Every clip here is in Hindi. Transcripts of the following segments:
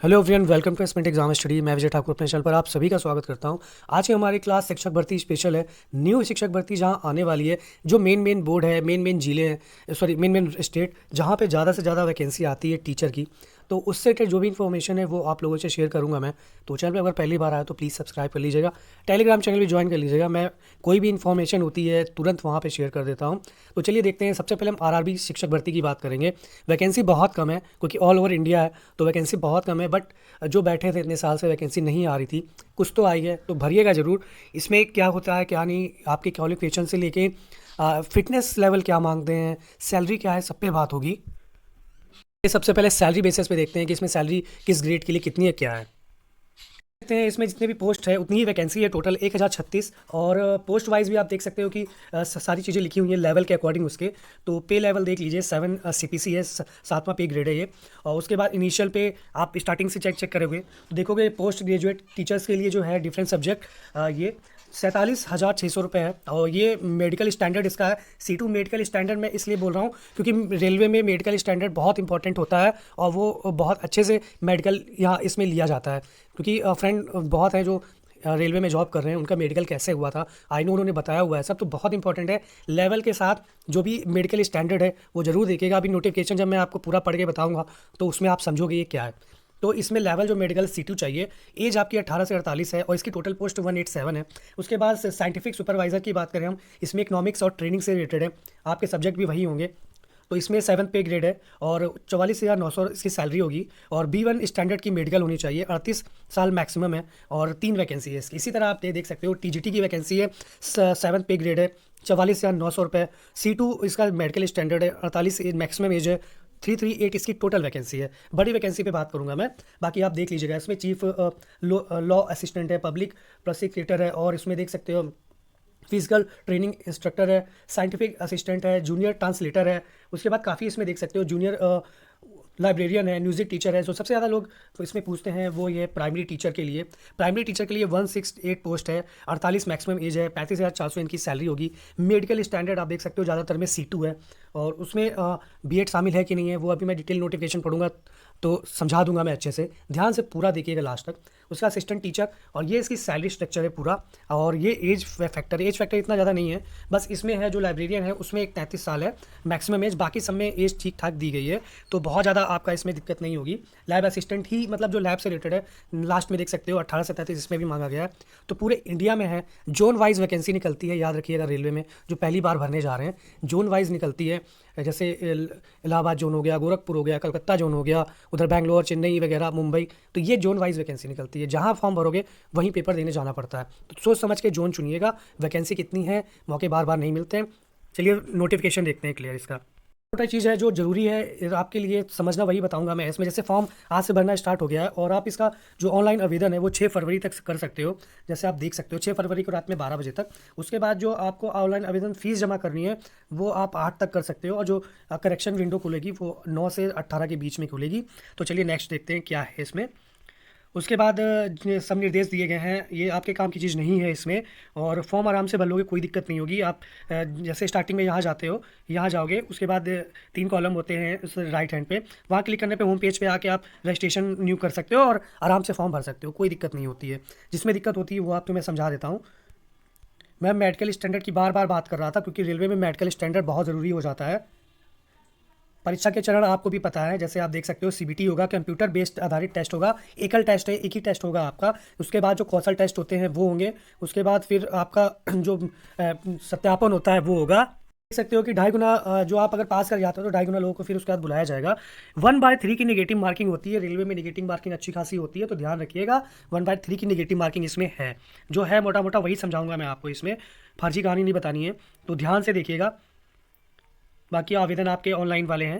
Hello everyone, welcome to assessment exam study. मैं विजय ठाकुर अपने चैनल पर आप सभी का स्वागत करता हूं। आज की हमारी क्लास शिक्षक भर्ती स्पेशल है। न्यू शिक्षक भर्ती जहां आने वाली है, जो मेन बोर्ड है, मेन जिले हैं, सॉरी मेन स्टेट जहां पे ज़्यादा से ज़्यादा वैकेंसी आती है टीचर की, तो उससे रिलेटेड जो भी इन्फॉर्मेशन है वो आप लोगों से शेयर करूंगा मैं। तो चैनल पे अगर पहली बार आया तो प्लीज़ सब्सक्राइब कर लीजिएगा, टेलीग्राम चैनल भी ज्वाइन कर लीजिएगा। मैं कोई भी इन्फॉर्मेशन होती है तुरंत वहाँ पे शेयर कर देता हूँ। तो चलिए देखते हैं। सबसे पहले हम आरआरबी शिक्षक भर्ती की बात करेंगे। वैकेंसी बहुत कम है क्योंकि ऑल ओवर इंडिया है, तो वैकेंसी बहुत कम है। बट जो बैठे थे इतने साल से वैकेंसी नहीं आ रही थी, कुछ तो आई है, तो भरिएगा ज़रूर। इसमें क्या होता है क्या नहीं, आपके क्वालिफिकेशन से लेके फिटनेस लेवल क्या मांगते हैं, सैलरी क्या है, सब पे बात होगी। ये सबसे पहले सैलरी बेसिस पे देखते हैं कि इसमें सैलरी किस ग्रेड के लिए कितनी है, क्या है। देखते हैं इसमें जितने भी पोस्ट है उतनी ही वैकेंसी है, टोटल 1036। और पोस्ट वाइज भी आप देख सकते हो कि सारी चीज़ें लिखी हुई हैं लेवल के अकॉर्डिंग उसके। तो पे लेवल देख लीजिए, 7 CPC है, 7वां पे ग्रेड है ये। और उसके बाद इनिशियल पे आप स्टार्टिंग से चेक करोगे तो देखोगे पोस्ट ग्रेजुएट टीचर्स के लिए जो है डिफरेंट सब्जेक्ट ये 47,600 रुपये है। और ये मेडिकल स्टैंडर्ड इसका है। C2 मेडिकल स्टैंडर्ड मैं इसलिए बोल रहा हूँ क्योंकि रेलवे में मेडिकल स्टैंडर्ड बहुत इंपॉर्टेंट होता है और वो बहुत अच्छे से मेडिकल यहाँ इसमें लिया जाता है। क्योंकि फ्रेंड बहुत हैं जो रेलवे में जॉब कर रहे हैं, उनका मेडिकल कैसे हुआ था आई नो, उन्होंने बताया हुआ है सब। तो बहुत इंपॉर्टेंट है लेवल के साथ जो भी मेडिकल स्टैंडर्ड है वो जरूर देखिएगा। अभी नोटिफिकेशन जब मैं आपको पूरा पढ़ के बताऊंगा तो उसमें आप समझोगे ये क्या है। तो इसमें लेवल जो मेडिकल C2 चाहिए, एज आपकी 18 से 48 है और इसकी टोटल पोस्ट 187 है। उसके बाद साइंटिफिक सुपरवाइजर की बात करें हम, इसमें इकोनॉमिक्स और ट्रेनिंग से रिलेटेड है, आपके सब्जेक्ट भी वही होंगे। तो इसमें 7 पे ग्रेड है और 44,900 इसकी सैलरी होगी। और B1 स्टैंडर्ड की मेडिकल होनी चाहिए, 38 साल मैक्सिमम है और 3 वैकेंसी है इसकी। इसी तरह आप देख सकते हो TGT की वैकेंसी है, 7 पे ग्रेड है, 44,900 रुपये। C2 इसका मेडिकल स्टैंडर्ड है, 48 मैक्सिमम एज है, 338 इसकी टोटल वैकेंसी है। बड़ी वैकेंसी पे बात करूंगा मैं, बाकी आप देख लीजिएगा। इसमें चीफ लॉ असिस्टेंट है, पब्लिक प्रोसिक्यूटर है, और इसमें देख सकते हो फिजिकल ट्रेनिंग इंस्ट्रक्टर है, साइंटिफिक असिस्टेंट है, जूनियर ट्रांसलेटर है। उसके बाद काफ़ी इसमें देख सकते हो जूनियर लाइब्रेरियन है, म्यूज़िक टीचर है। जो सबसे ज़्यादा लोग तो इसमें पूछते हैं वो ये प्राइमरी टीचर के लिए। प्राइमरी टीचर के लिए 168 पोस्ट है, 48 मैक्सिमम एज है, 35,400 इनकी सैलरी होगी। मेडिकल स्टैंडर्ड आप देख सकते हो ज़्यादातर में C2 है। और उसमें B.Ed शामिल है कि नहीं है वो अभी मैं डिटेल नोटिफिकेशन पढ़ूंगा तो समझा दूंगा मैं अच्छे से। ध्यान से पूरा देखिएगा लास्ट तक। उसका असिस्टेंट टीचर, और ये इसकी सैलरी स्ट्रक्चर है पूरा। और ये एज फैक्टर इतना ज़्यादा नहीं है, बस इसमें है जो लाइब्रेरियन है उसमें एक 33 साल है मैक्सिमम एज, बाकी सब में एज ठीक ठाक दी गई है। तो बहुत ज़्यादा आपका इसमें दिक्कत नहीं होगी। लैब असिस्टेंट ही मतलब जो लैब से रिलेटेड है, लास्ट में देख सकते हो 18 से 33 इसमें भी मांगा गया है। तो पूरे इंडिया में है, जोन वाइज वैकेंसी निकलती है, याद रखिएगा। रेलवे में जो पहली बार भरने जा रहे हैं जोन वाइज निकलती है, जैसे इलाहाबाद जोन हो गया, गोरखपुर हो गया, कलकत्ता जोन हो गया, उधर बैंगलोर, चेन्नई वगैरह, मुंबई। तो ये जोन वाइज वैकेंसी निकलती है, जहाँ फॉर्म भरोगे वहीं पेपर देने जाना पड़ता है। तो सोच समझ के जोन चुनिएगा। वैकेंसी कितनी है, मौके बार बार नहीं मिलते हैं। चलिए नोटिफिकेशन देखते हैं क्लियर इसका। छोटा चीज़ है जो ज़रूरी है आपके लिए समझना, वही बताऊंगा मैं इसमें। जैसे फॉर्म आज से भरना स्टार्ट हो गया है और आप इसका जो ऑनलाइन आवेदन है वो 6 फरवरी तक कर सकते हो। जैसे आप देख सकते हो 6 फरवरी को रात में 12 बजे तक। उसके बाद जो आपको ऑनलाइन आवेदन फ़ीस जमा करनी है वो आप 8 तक कर सकते हो, और जो करेक्शन विंडो खुलेगी वो 9 से 18 के बीच में खुलेगी। तो चलिए नेक्स्ट देखते हैं क्या है इसमें। उसके बाद सब निर्देश दिए गए हैं, ये आपके काम की चीज़ नहीं है इसमें। और फॉर्म आराम से भर लोगे, कोई दिक्कत नहीं होगी। आप जैसे स्टार्टिंग में यहाँ जाते हो, यहाँ जाओगे, उसके बाद 3 कॉलम होते हैं उस राइट हैंड पे, वहाँ क्लिक करने पे होम पेज पे आके आप रजिस्ट्रेशन न्यू कर सकते हो और आराम से फॉर्म भर सकते हो, कोई दिक्कत नहीं होती है। जिसमें दिक्कत होती है वो आपको मैं समझा देता हूँ। मैं मेडिकल स्टैंडर्ड की बार बार बात कर रहा था क्योंकि रेलवे में मेडिकल स्टैंडर्ड बहुत ज़रूरी हो जाता है। परीक्षा के चरण आपको भी पता है, जैसे आप देख सकते हो CBT होगा, कंप्यूटर बेस्ड आधारित टेस्ट होगा, एकल टेस्ट है, एक ही टेस्ट होगा आपका। उसके बाद जो कौशल टेस्ट होते हैं वो होंगे। उसके बाद फिर आपका जो सत्यापन होता है वो होगा। देख सकते हो कि 2.5 गुना जो आप अगर पास कर जाते हो तो 2.5 गुना लोगों को फिर उसके बाद बुलाया जाएगा। 1/3 की नेगेटिव मार्किंग होती है रेलवे में, नेगेटिव मार्किंग अच्छी खासी होती है, तो ध्यान रखिएगा। 1/3 की नेगेटिव मार्किंग इसमें है, जो है मोटा मोटा वही समझाऊंगा मैं आपको, इसमें फर्जी कहानी नहीं बतानी है, तो ध्यान से देखिएगा। बाकी आवेदन आपके ऑनलाइन वाले हैं।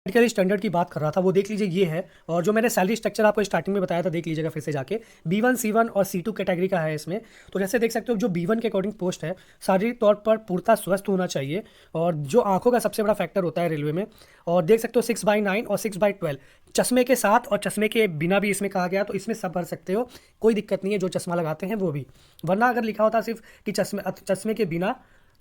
मेडिकल स्टैंडर्ड की बात कर रहा था वो देख लीजिए, ये है। और जो मैंने सैलरी स्ट्रक्चर आपको स्टार्टिंग में बताया था देख लीजिएगा फिर से जाके। B1 C1 और C2 कैटेगरी का है इसमें। तो जैसे देख सकते हो जो B1 के अकॉर्डिंग पोस्ट है, शारीरिक तौर पर पूर्णतः स्वस्थ होना चाहिए, और जो आंखों का सबसे बड़ा फैक्टर होता है रेलवे में। और देख सकते हो 6/9 और 6/12 चश्मे के साथ और चश्मे के बिना भी इसमें कहा गया, तो इसमें सब भर सकते हो, कोई दिक्कत नहीं है। जो चश्मा लगाते हैं वो भी, वरना अगर लिखा होता सिर्फ कि चश्मे के बिना,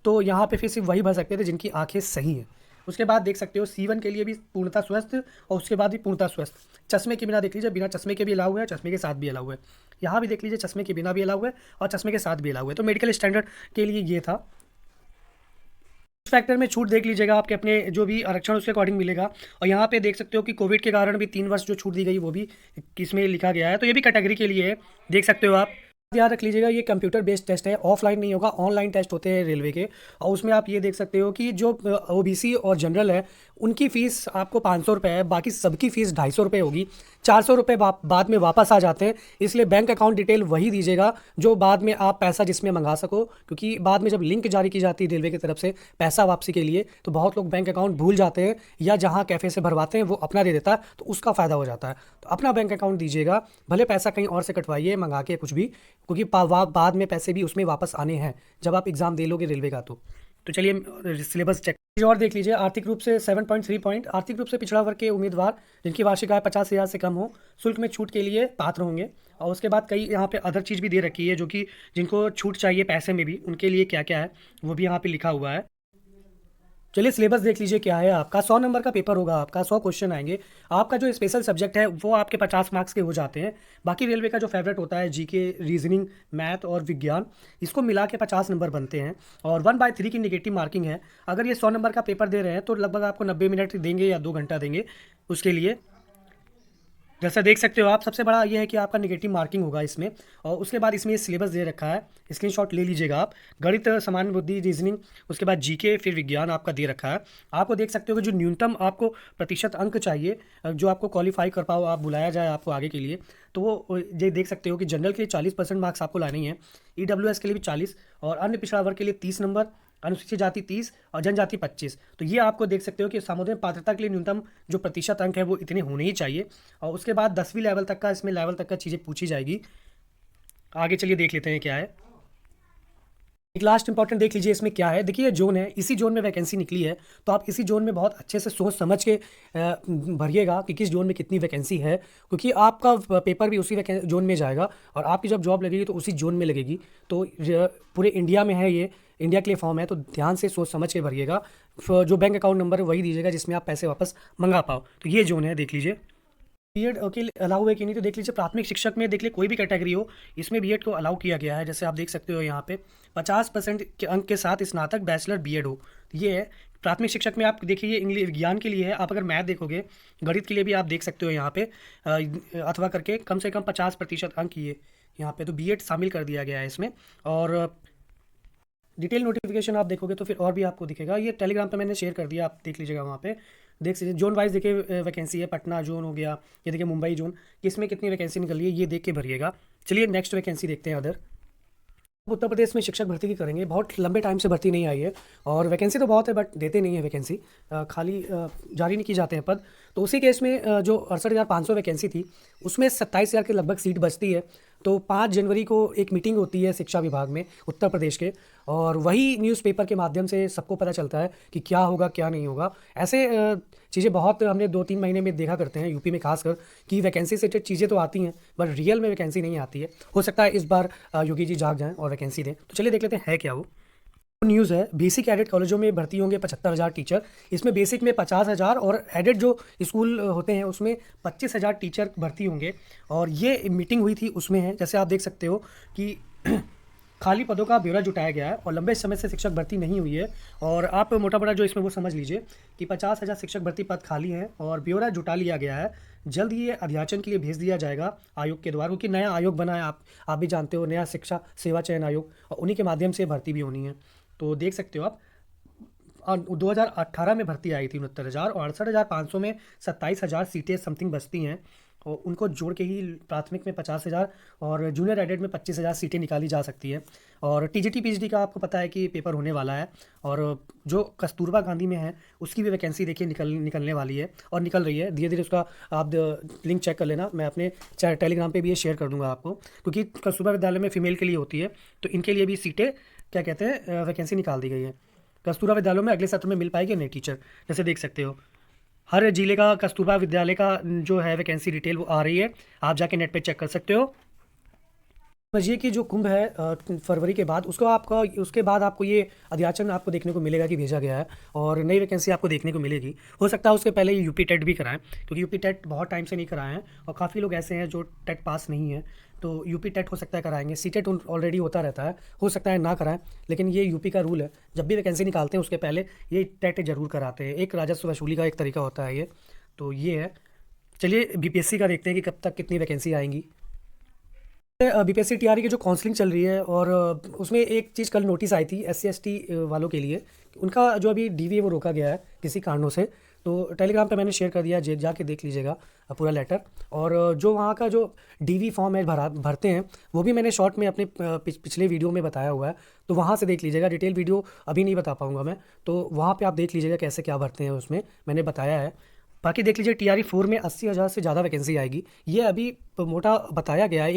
तो यहाँ पे फिर सिर्फ वही भर सकते थे जिनकी आंखें सही हैं। उसके बाद देख सकते हो C1 के लिए भी पूर्णतः स्वस्थ और उसके बाद भी पूर्णतः स्वस्थ, चश्मे के बिना देख लीजिए, बिना चश्मे के भी अलाउ है, चश्मे के साथ भी अलाउ है। यहाँ भी देख लीजिए, चश्मे के बिना भी अलाउ है और चश्मे के साथ भी अलाउ है। तो मेडिकल स्टैंडर्ड के लिए ये था। फैक्टर में छूट देख लीजिएगा, आपके अपने जो भी आरक्षण उसके अकॉर्डिंग मिलेगा। और यहाँ पे देख सकते हो कि कोविड के कारण भी 3 वर्ष जो छूट दी गई वो भी इसमें लिखा गया है। तो ये भी कैटेगरी के लिए है, देख सकते हो आप। याद रख लीजिएगा, ये कंप्यूटर बेस्ड टेस्ट है, ऑफलाइन नहीं होगा, ऑनलाइन टेस्ट होते हैं रेलवे के। और उसमें आप ये देख सकते हो कि जो ओबीसी और जनरल है उनकी फ़ीस आपको 500 रुपये है, बाकी सबकी फ़ीस 250 रुपये होगी। 400 रुपये बाद में वापस आ जाते हैं, इसलिए बैंक अकाउंट डिटेल वही दीजिएगा जो बाद में आप पैसा जिसमें मंगा सको, क्योंकि बाद में जब लिंक जारी की जाती है रेलवे की तरफ से पैसा वापसी के लिए, तो बहुत लोग बैंक अकाउंट भूल जाते हैं या जहाँ कैफ़े से भरवाते हैं वो अपना दे देता है, तो उसका फ़ायदा हो जाता है। तो अपना बैंक अकाउंट दीजिएगा, भले पैसा कहीं और से कटवाइए मंगा के कुछ भी, क्योंकि बाद में पैसे भी उसमें वापस आने हैं जब आप एग्ज़ाम दे लोगे रेलवे का। तो चलिए सिलेबस चेक और देख लीजिए। आर्थिक रूप से 7.3 पॉइंट, आर्थिक रूप से पिछड़ा वर्ग के उम्मीदवार जिनकी वार्षिक आय 50,000 से कम हो शुल्क में छूट के लिए पात्र होंगे। और उसके बाद कई यहाँ पे अदर चीज़ भी दे रखी है, जो कि जिनको छूट चाहिए पैसे में भी, उनके लिए क्या क्या है वो भी यहाँ पे लिखा हुआ है। चलिए सिलेबस देख लीजिए क्या है। आपका 100 नंबर का पेपर होगा, आपका 100 क्वेश्चन आएंगे। आपका जो स्पेशल सब्जेक्ट है वो आपके 50 मार्क्स के हो जाते हैं। बाकी रेलवे का जो फेवरेट होता है जीके, रीजनिंग, मैथ और विज्ञान, इसको मिला के 50 नंबर बनते हैं। और 1/3 की निगेटिव मार्किंग है। अगर ये 100 नंबर का पेपर दे रहे हैं तो लगभग आपको 90 मिनट देंगे या 2 घंटा देंगे उसके लिए। जैसा देख सकते हो आप, सबसे बड़ा ये है कि आपका नेगेटिव मार्किंग होगा इसमें। और उसके बाद इसमें सिलेबस दे रखा है, स्क्रीनशॉट ले लीजिएगा आप। गणित, सामान्य बुद्धि, रीजनिंग, उसके बाद जीके, फिर विज्ञान आपका दे रखा है। आपको देख सकते हो कि जो न्यूनतम आपको प्रतिशत अंक चाहिए जो आपको क्वालिफाई कर पाओ, आप बुलाया जाए आपको आगे के लिए, तो वो ये देख सकते हो कि जनरल के लिए 40% मार्क्स आपको लाने हैं, ईडब्ल्यूएस के लिए भी 40 और अन्य पिछड़ा वर्ग के लिए 30 नंबर, अनुसूचित जाति 30 और जनजाति 25। तो ये आपको देख सकते हो कि सामुदायिक पात्रता के लिए न्यूनतम जो प्रतिशत अंक है वो इतने होने ही चाहिए। और उसके बाद 10वीं लेवल तक का, इसमें लेवल तक का चीज़ें पूछी जाएगी। आगे चलिए देख लेते हैं क्या है। एक लास्ट इंपॉर्टेंट देख लीजिए इसमें क्या है। देखिए जोन है, इसी जोन में वैकेंसी निकली है, तो आप इसी जोन में बहुत अच्छे से सोच समझ के भरिएगा कि किस जोन में कितनी वैकेंसी है, क्योंकि आपका पेपर भी उसी जोन में जाएगा और आपकी जब जॉब लगेगी तो उसी जोन में लगेगी। तो पूरे इंडिया में है, ये इंडिया के लिए फॉर्म है, तो ध्यान से सोच समझ के भरिएगा। जो बैंक अकाउंट नंबर है वही दीजिएगा जिसमें आप पैसे वापस मंगा पाओ। तो ये जोन है, देख लीजिए। बीएड के अलाउ है कि नहीं, तो देख लीजिए। प्राथमिक शिक्षक में देख लीजिए, कोई भी कैटेगरी हो इसमें बीएड को अलाउ किया गया है। जैसे आप देख सकते हो यहाँ पे 50% के अंक के साथ स्नातक, बैचलर, बीएड हो, ये है। प्राथमिक शिक्षक में आप देखिए इंग्लिश विज्ञान के लिए है। आप अगर मैथ देखोगे, गणित के लिए भी आप देख सकते हो यहाँ पे अथवा करके कम से कम 50% अंक ये यहाँ पे, तो बीएड शामिल कर दिया गया है इसमें। और डिटेल नोटिफिकेशन आप देखोगे तो फिर और भी आपको दिखेगा। ये टेलीग्राम पे मैंने शेयर कर दिया, आप देख लीजिएगा वहाँ पे। देख लीजिए जोन वाइज देखिए वैकेंसी है, पटना जोन हो गया, ये देखिए मुंबई जोन, किसमें कितनी वैकेंसी निकल रही है ये देख के भरिएगा। चलिए नेक्स्ट वैकेंसी देखते हैं अदर। उत्तर प्रदेश में शिक्षक भर्ती की करेंगे, बहुत लंबे टाइम से भर्ती नहीं आई है और वैकेंसी तो बहुत है बट देते नहीं है वैकेंसी, खाली जारी नहीं की जाते हैं पद। तो उसी केस में जो 68,500 वैकेंसी थी उसमें 27,000 के लगभग सीट बचती है। तो 5 जनवरी को एक मीटिंग होती है शिक्षा विभाग में उत्तर प्रदेश के, और वही न्यूज़पेपर के माध्यम से सबको पता चलता है कि क्या होगा क्या नहीं होगा। ऐसे चीज़ें बहुत हमने 2-3 महीने में देखा करते हैं यूपी में खासकर, कि वैकेंसी से चीज़ें तो आती हैं बट रियल में वैकेंसी नहीं आती है। हो सकता है इस बार योगी जी जाग जाएं और वैकेंसी दें। तो चलिए देख लेते हैं है क्या वो न्यूज़ है। बीसी कैडेट कॉलेजों में भर्ती होंगे 75,000 टीचर। इसमें बेसिक में 50,000 और एडेड जो स्कूल होते हैं उसमें 25,000 टीचर भर्ती होंगे। और ये मीटिंग हुई थी उसमें है, जैसे आप देख सकते हो कि खाली पदों का ब्यौरा जुटाया गया है और लंबे समय से शिक्षक भर्ती नहीं हुई है। और आप मोटा मोटा जो इसमें वो समझ लीजिए कि 50,000 शिक्षक भर्ती पद खाली हैं और ब्यौरा जुटा लिया गया है। जल्द ही ये अध्याचन के लिए भेज दिया जाएगा आयोग के द्वारा, क्योंकि नया आयोग बना है, आप भी जानते हो, नया शिक्षा सेवा चयन आयोग, और उन्हीं के माध्यम से भर्ती भी होनी है। तो देख सकते हो आप 2018 में भर्ती आई थी 69,000 और 68,500 में 27,000 सीटें समथिंग बचती हैं, और उनको जोड़ के ही प्राथमिक में 50,000 और जूनियर एडेड में 25,000 सीटें निकाली जा सकती हैं। और टीजीटी पीएचडी का आपको पता है कि पेपर होने वाला है, और जो कस्तूरबा गांधी में है उसकी भी वैकेंसी देखिए निकलने वाली है और निकल रही है धीरे धीरे। उसका आप लिंक चेक कर लेना, मैं अपने टेलीग्राम पे भी ये शेयर कर दूंगा आपको, क्योंकि कस्तूरबा विद्यालय में फीमेल के लिए होती है, तो इनके लिए भी सीटें क्या कहते हैं वैकेंसी निकाल दी गई है। कस्तूरबा विद्यालयों में अगले सत्र में मिल पाएगी नए टीचर। जैसे देख सकते हो हर जिले का कस्तूरबा विद्यालय का जो है वैकेंसी डिटेल वो आ रही है, आप जाके नेट पे चेक कर सकते हो। समझिए कि जो कुंभ है फरवरी के बाद उसको आपका उसके बाद आपको ये अध्याचन आपको देखने को मिलेगा कि भेजा गया है और नई वैकेंसी आपको देखने को मिलेगी। हो सकता है उसके पहले ये यूपी टेट भी कराएं, क्योंकि यूपी टेट बहुत टाइम से नहीं कराए हैं और काफ़ी लोग ऐसे हैं जो टेट पास नहीं है। तो यूपी टेट हो सकता है कराएंगे, सी टेट ऑलरेडी होता रहता है, हो सकता है ना कराएं। लेकिन ये यूपी का रूल है, जब भी वैकेंसी निकालते हैं उसके पहले ये टेट जरूर कराते हैं। एक राजस्व वसूली का एक तरीका होता है ये। तो ये है। चलिए बीपीएससी का देखते हैं कि कब तक कितनी वैकेंसी आएंगी। बीपीएससी टीआरई की जो काउंसलिंग चल रही है और उसमें एक चीज़ कल नोटिस आई थी एससी एसटी वालों के लिए। उनका जो अभी डीवी है वो रोका गया है किसी कारणों से। तो टेलीग्राम पे मैंने शेयर कर दिया, जाके देख लीजिएगा पूरा लेटर। और जो वहाँ का जो डीवी फॉर्म है भरते हैं वो भी मैंने शॉर्ट में अपने पिछले वीडियो में बताया हुआ है। तो वहाँ से देख लीजिएगा, डिटेल वीडियो अभी नहीं बता पाऊँगा मैं। तो वहाँ पे आप देख लीजिएगा कैसे क्या भरते हैं, उसमें मैंने बताया है। बाकी देख लीजिए टीआरई 4 में 80,000 से ज़्यादा वैकेंसी आएगी। ये अभी मोटा बताया गया है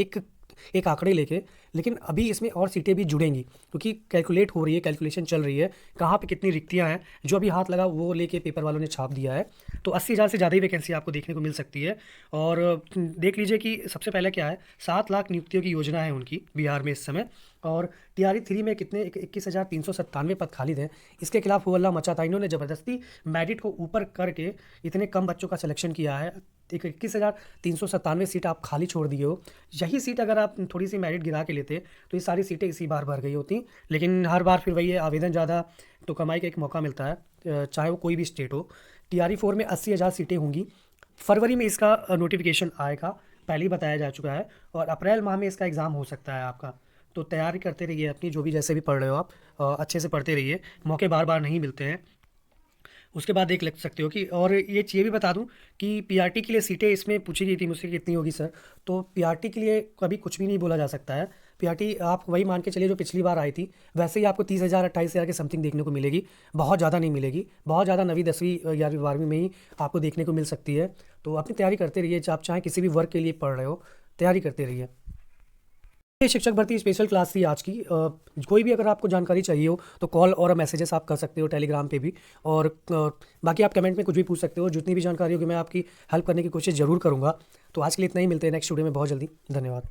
एक आंकड़े लेके। लेकिन अभी इसमें और सीटें भी जुड़ेंगी, क्योंकि कैलकुलेट हो रही है, कैलकुलेशन चल रही है कहाँ पे कितनी रिक्तियाँ हैं। जो अभी हाथ लगा वो लेके पेपर वालों ने छाप दिया है। तो 80,000 से ज़्यादा ही वैकेंसी आपको देखने को मिल सकती है। और देख लीजिए कि सबसे पहले क्या है, 7 लाख नियुक्तियों की योजना है उनकी बिहार में इस समय। और टीआरई 3 में कितने 21,397 पद खाली थे। इसके खिलाफ हो हल्ला मचा था। इन्होंने ज़बरदस्ती मेरिट को ऊपर करके इतने कम बच्चों का सिलेक्शन किया है। 21,397 सीट आप खाली छोड़ दिए हो। यही सीट अगर आप थोड़ी सी मेरिट गिरा के लेते तो ये सारी सीटें इसी बार भर गई होती। लेकिन हर बार फिर वही है, आवेदन ज़्यादा तो कमाई का एक मौका मिलता है, चाहे वो कोई भी स्टेट हो। टीआरई 4 में 80,000 सीटें होंगी। फरवरी में इसका नोटिफिकेशन आएगा, पहले ही बताया जा चुका है। और अप्रैल माह में इसका एग्ज़ाम हो सकता है आपका। तो तैयारी करते रहिए अपनी, जो भी जैसे भी पढ़ रहे हो आप अच्छे से पढ़ते रहिए। मौके बार बार नहीं मिलते हैं। उसके बाद देख लग सकते हो कि, और ये भी बता दूं कि पीआरटी के लिए सीटें इसमें पूछी गई थी मुझसे कितनी होगी सर। तो पीआरटी के लिए कभी कुछ भी नहीं बोला जा सकता है। पीआरटी आप वही मान के चलिए जो पिछली बार आई थी, वैसे ही आपको 30,000 28,000 के समथिंग देखने को मिलेगी। बहुत ज़्यादा नहीं मिलेगी, बहुत ज़्यादा 9वीं 10वीं 11वीं 12वीं में ही आपको देखने को मिल सकती है। तो अपनी तैयारी करते रहिए, आप चाहे किसी भी वर्क के लिए पढ़ रहे हो, तैयारी करते रहिए। ये शिक्षक भर्ती स्पेशल क्लास थी आज की। कोई भी अगर आपको जानकारी चाहिए हो तो कॉल और मैसेजेस आप कर सकते हो टेलीग्राम पे भी। और बाकी आप कमेंट में कुछ भी पूछ सकते हो। जितनी भी जानकारी होगी मैं आपकी हेल्प करने की कोशिश ज़रूर करूँगा। तो आज के लिए इतना ही, मिलते हैं नेक्स्ट वीडियो में बहुत जल्दी। धन्यवाद।